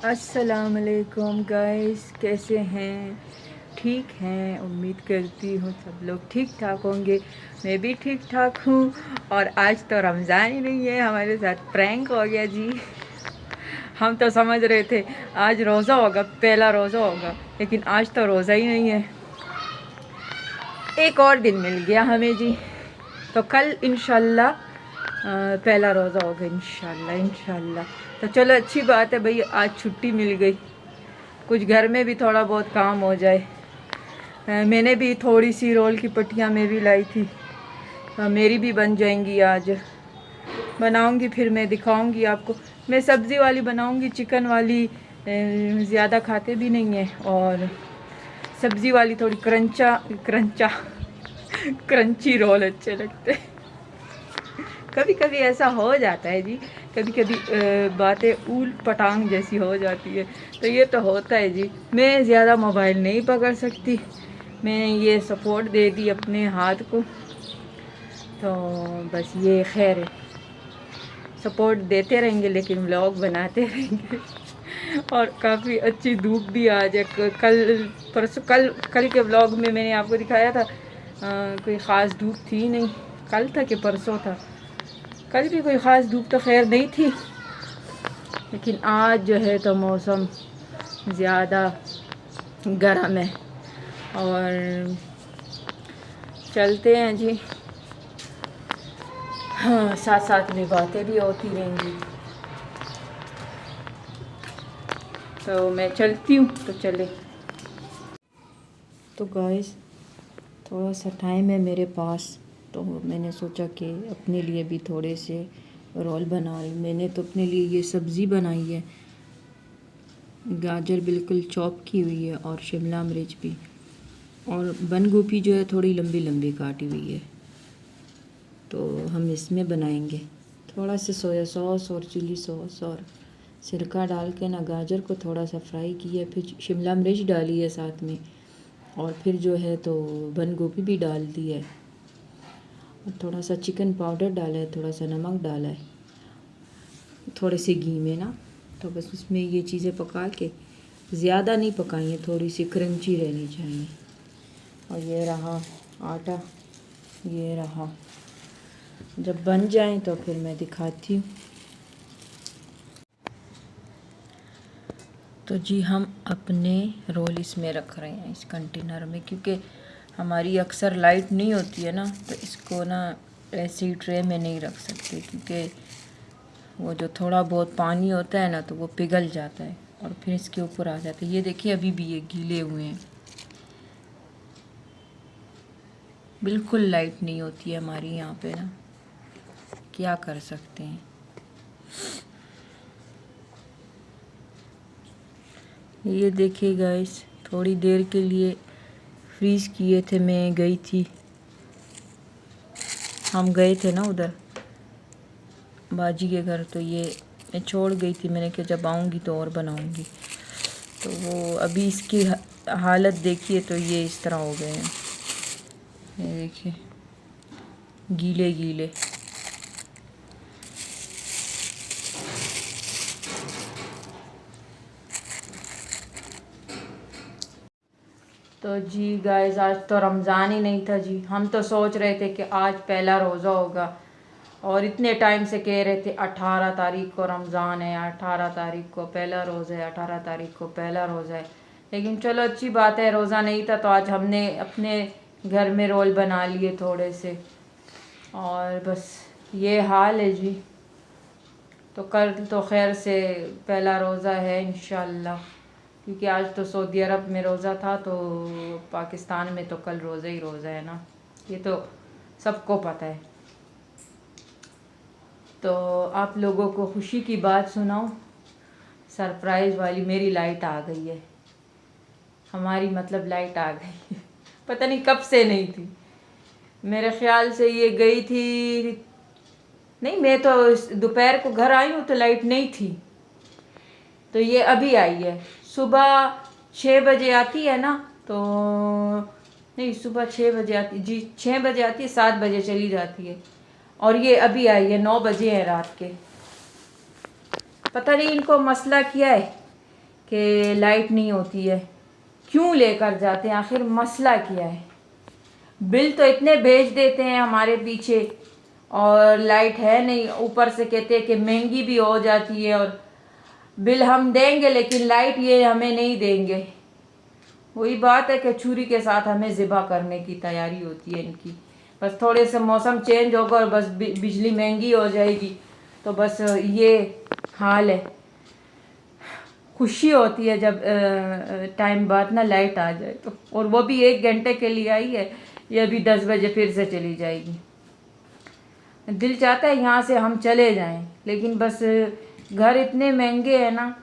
अस्सलामुअलैकुम गाइस, कैसे हैं? ठीक हैं, उम्मीद करती हूँ सब लोग ठीक ठाक होंगे। मैं भी ठीक ठाक हूँ। और आज तो रमज़ान ही नहीं है, हमारे साथ प्रैंक हो गया जी। हम तो समझ रहे थे आज रोज़ा होगा, पहला रोज़ा होगा, लेकिन आज तो रोज़ा ही नहीं है। एक और दिन मिल गया हमें जी। तो कल इंशाल्लाह पहला रोज़ा होगा इंशाल्लाह इंशाल्लाह। तो चलो अच्छी बात है भाई, आज छुट्टी मिल गई, कुछ घर में भी थोड़ा बहुत काम हो जाए। मैंने भी थोड़ी सी रोल की पट्टियाँ मैं भी लाई थी, मेरी भी बन जाएंगी। आज बनाऊंगी, फिर मैं दिखाऊंगी आपको। मैं सब्ज़ी वाली बनाऊंगी, चिकन वाली ज़्यादा खाते भी नहीं है, और सब्ज़ी वाली थोड़ी क्रंचा क्रंचा क्रंची रोल अच्छे लगते हैं। कभी कभी ऐसा हो जाता है जी, कभी कभी बातें ऊल पटांग जैसी हो जाती है, तो ये तो होता है जी। मैं ज़्यादा मोबाइल नहीं पकड़ सकती, मैं ये सपोर्ट दे दी अपने हाथ को, तो बस ये खैर है, सपोर्ट देते रहेंगे लेकिन व्लॉग बनाते रहेंगे। और काफ़ी अच्छी धूप भी आज है। कल परसों कल कल के व्लॉग में मैंने आपको दिखाया था, कोई ख़ास धूप थी नहीं। कल था कि परसों था, कल भी कोई ख़ास धूप तो खैर नहीं थी, लेकिन आज जो है तो मौसम ज़्यादा गर्म है। और चलते हैं जी, हाँ, साथ साथ में बातें भी होती रहेंगी। तो मैं चलती हूँ, तो चले। तो गाइस, थोड़ा सा टाइम है मेरे पास, तो मैंने सोचा कि अपने लिए भी थोड़े से रोल बना लूँ। मैंने तो अपने लिए ये सब्ज़ी बनाई है, गाजर बिल्कुल चॉप की हुई है, और शिमला मिर्च भी, और बंद गोभी जो है थोड़ी लंबी लंबी काटी हुई है। तो हम इसमें बनाएंगे थोड़ा सा सोया सॉस और चिली सॉस और सिरका डाल के ना, गाजर को थोड़ा सा फ्राई किया, फिर शिमला मिर्च डाली है साथ में, और फिर जो है तो बंद गोभी भी डाल दी है, और थोड़ा सा चिकन पाउडर डाला है, थोड़ा सा नमक डाला है, थोड़े से घी में ना। तो बस उसमें ये चीज़ें पका के, ज़्यादा नहीं पकाई है, थोड़ी सी क्रंची रहनी चाहिए। और ये रहा आटा, ये रहा। जब बन जाए तो फिर मैं दिखाती हूँ। तो जी हम अपने रोल इसमें रख रहे हैं, इस कंटेनर में, क्योंकि हमारी अक्सर लाइट नहीं होती है ना, तो इसको ना ऐसी ट्रे में नहीं रख सकते, क्योंकि वो जो थोड़ा बहुत पानी होता है ना, तो वो पिघल जाता है और फिर इसके ऊपर आ जाता है। ये देखिए अभी भी ये गीले हुए हैं, बिल्कुल लाइट नहीं होती है हमारी यहाँ पे ना, क्या कर सकते हैं। ये देखिए गाइस, थोड़ी देर के लिए फ्रीज़ किए थे, मैं गई थी, हम गए थे ना उधर बाजी के घर, तो ये मैं छोड़ गई थी। मैंने कहा जब आऊँगी तो और बनाऊँगी। तो वो अभी इसकी हालत देखिए, तो ये इस तरह हो गए हैं, ये देखिए गीले गीले। तो जी गाइस, आज तो रमज़ान ही नहीं था जी। हम तो सोच रहे थे कि आज पहला रोज़ा होगा, और इतने टाइम से कह रहे थे 18 तारीख को रमज़ान है, 18 तारीख को पहला रोज़ा है, 18 तारीख को पहला रोज़ा है। लेकिन चलो अच्छी बात है, रोज़ा नहीं था तो आज हमने अपने घर में रोल बना लिए थोड़े से, और बस ये हाल है जी। तो कल तो खैर से पहला रोज़ा है इंशाल्लाह, क्योंकि आज तो सऊदी अरब में रोज़ा था, तो पाकिस्तान में तो कल रोज़ा ही रोज़ा है ना, ये तो सबको पता है। तो आप लोगों को खुशी की बात सुनाऊं, सरप्राइज़ वाली, मेरी लाइट आ गई है। हमारी मतलब लाइट आ गई है। पता नहीं कब से नहीं थी, मेरे ख्याल से ये गई थी, नहीं, मैं तो दोपहर को घर आई हूँ तो लाइट नहीं थी, तो ये अभी आई है। सुबह 6 बजे आती है ना, तो नहीं, सुबह 6 बजे आती जी, 6 बजे आती है, 7 बजे चली जाती है, और ये अभी आई है, 9 बजे है रात के। पता नहीं इनको मसला क्या है, कि लाइट नहीं होती है, क्यों लेकर जाते हैं, आखिर मसला क्या है। बिल तो इतने भेज देते हैं हमारे पीछे और लाइट है नहीं, ऊपर से कहते हैं कि महंगी भी हो जाती है और बिल हम देंगे लेकिन लाइट ये हमें नहीं देंगे। वही बात है कि छुरी के साथ हमें ज़िबा करने की तैयारी होती है इनकी। बस थोड़े से मौसम चेंज होगा और बस बिजली महंगी हो जाएगी, तो बस ये हाल है। खुशी होती है जब टाइम बाद ना लाइट आ जाए तो, और वो भी 1 घंटे के लिए आई है, ये अभी 10 बजे फिर से चली जाएगी। दिल चाहता है यहाँ से हम चले जाएं, लेकिन बस घर इतने महंगे हैं ना,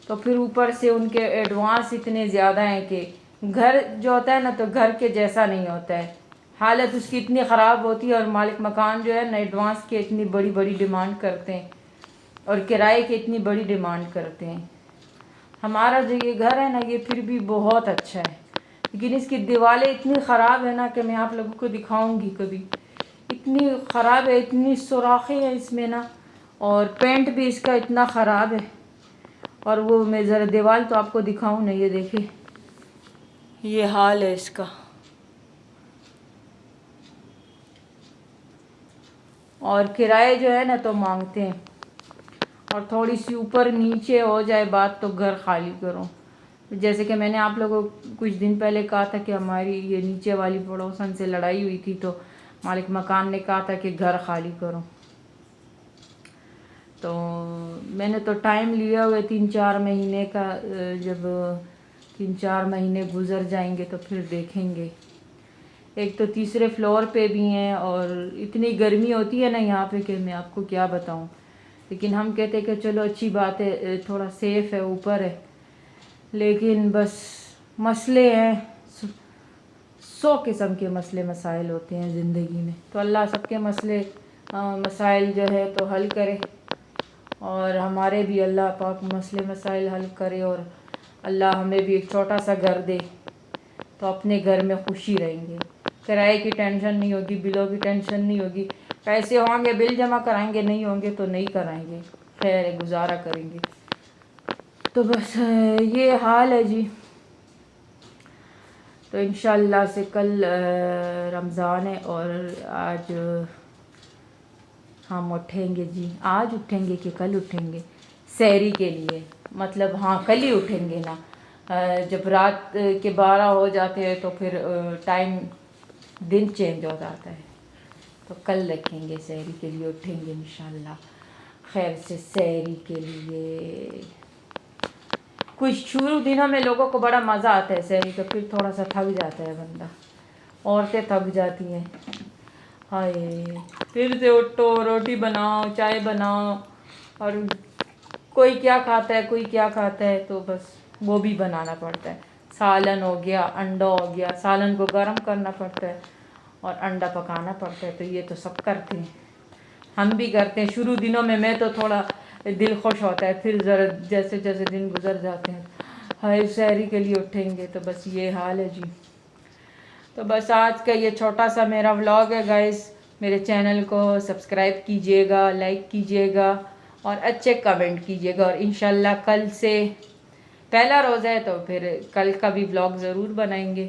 तो फिर ऊपर से उनके एडवांस इतने ज़्यादा हैं कि घर जो होता है ना तो घर के जैसा नहीं होता है। हालत उसकी इतनी ख़राब होती है और मालिक मकान जो है ना एडवांस के इतनी बड़ी बड़ी डिमांड करते हैं और किराए की इतनी बड़ी डिमांड करते हैं। हमारा जो ये घर है ना ये फिर भी बहुत अच्छा है, लेकिन इसकी दीवारें इतनी ख़राब है ना कि मैं आप लोगों को दिखाऊंगी कभी। इतनी ख़राब है, इतनी सुराखें हैं इसमें ना, और पेंट भी इसका इतना ख़राब है। और वो मैं ज़रा दीवार तो आपको दिखाऊं ना, ये देखिए ये हाल है इसका। और किराए जो है ना तो मांगते हैं, और थोड़ी सी ऊपर नीचे हो जाए बात तो घर खाली करो। जैसे कि मैंने आप लोगों को कुछ दिन पहले कहा था कि हमारी ये नीचे वाली पड़ोसन से लड़ाई हुई थी, तो मालिक मकान ने कहा था कि घर खाली करो। तो मैंने तो टाइम लिया हुआ 3-4 महीने का, जब 3-4 महीने गुजर जाएंगे तो फिर देखेंगे। एक तो तीसरे फ्लोर पे भी हैं और इतनी गर्मी होती है ना यहाँ पे कि मैं आपको क्या बताऊँ। लेकिन हम कहते हैं कि चलो अच्छी बात है, थोड़ा सेफ़ है, ऊपर है, लेकिन बस मसले हैं। 100 किस्म के मसले मसाइल होते हैं ज़िंदगी में, तो अल्लाह सबके मसले मसाइल जो है तो हल करे, और हमारे भी अल्लाह पाक मसले मसाइल हल करे, और अल्लाह हमें भी एक छोटा सा घर दे तो अपने घर में खुशी रहेंगे। किराए की टेंशन नहीं होगी, बिलों की टेंशन नहीं होगी। पैसे होंगे बिल जमा कराएंगे, नहीं होंगे तो नहीं कराएंगे, खैर है, गुजारा करेंगे। तो बस ये हाल है जी। तो इंशाल्लाह से कल रमज़ान है और आज हम उठेंगे जी। आज उठेंगे कि कल उठेंगे सहरी के लिए, मतलब हाँ कल ही उठेंगे ना। जब रात के 12 हो जाते हैं तो फिर टाइम दिन चेंज हो जाता है, तो कल रखेंगे सहरी के लिए, उठेंगे इंशाल्लाह खैर से सहरी के लिए। कुछ शुरू दिनों में लोगों को बड़ा मज़ा आता है सहरी का, फिर थोड़ा सा थक जाता है बंदा, औरतें थक जाती हैं। हाय फिर से उठो, रोटी बनाओ, चाय बनाओ, और कोई क्या खाता है कोई क्या खाता है, तो बस वो भी बनाना पड़ता है। सालन हो गया, अंडा हो गया, सालन को गर्म करना पड़ता है और अंडा पकाना पड़ता है, तो ये तो सब करते हैं, हम भी करते हैं। शुरू दिनों में मैं तो थोड़ा दिल खुश होता है, फिर ज़रा जैसे जैसे दिन गुजर जाते हैं हाय सहरी के लिए उठेंगे, तो बस ये हाल है जी। तो बस आज का ये छोटा सा मेरा व्लॉग है गाइस। मेरे चैनल को सब्सक्राइब कीजिएगा, लाइक कीजिएगा और अच्छे कमेंट कीजिएगा, और इंशाल्लाह कल से पहला रोज़ा है तो फिर कल का भी व्लॉग ज़रूर बनाएंगे।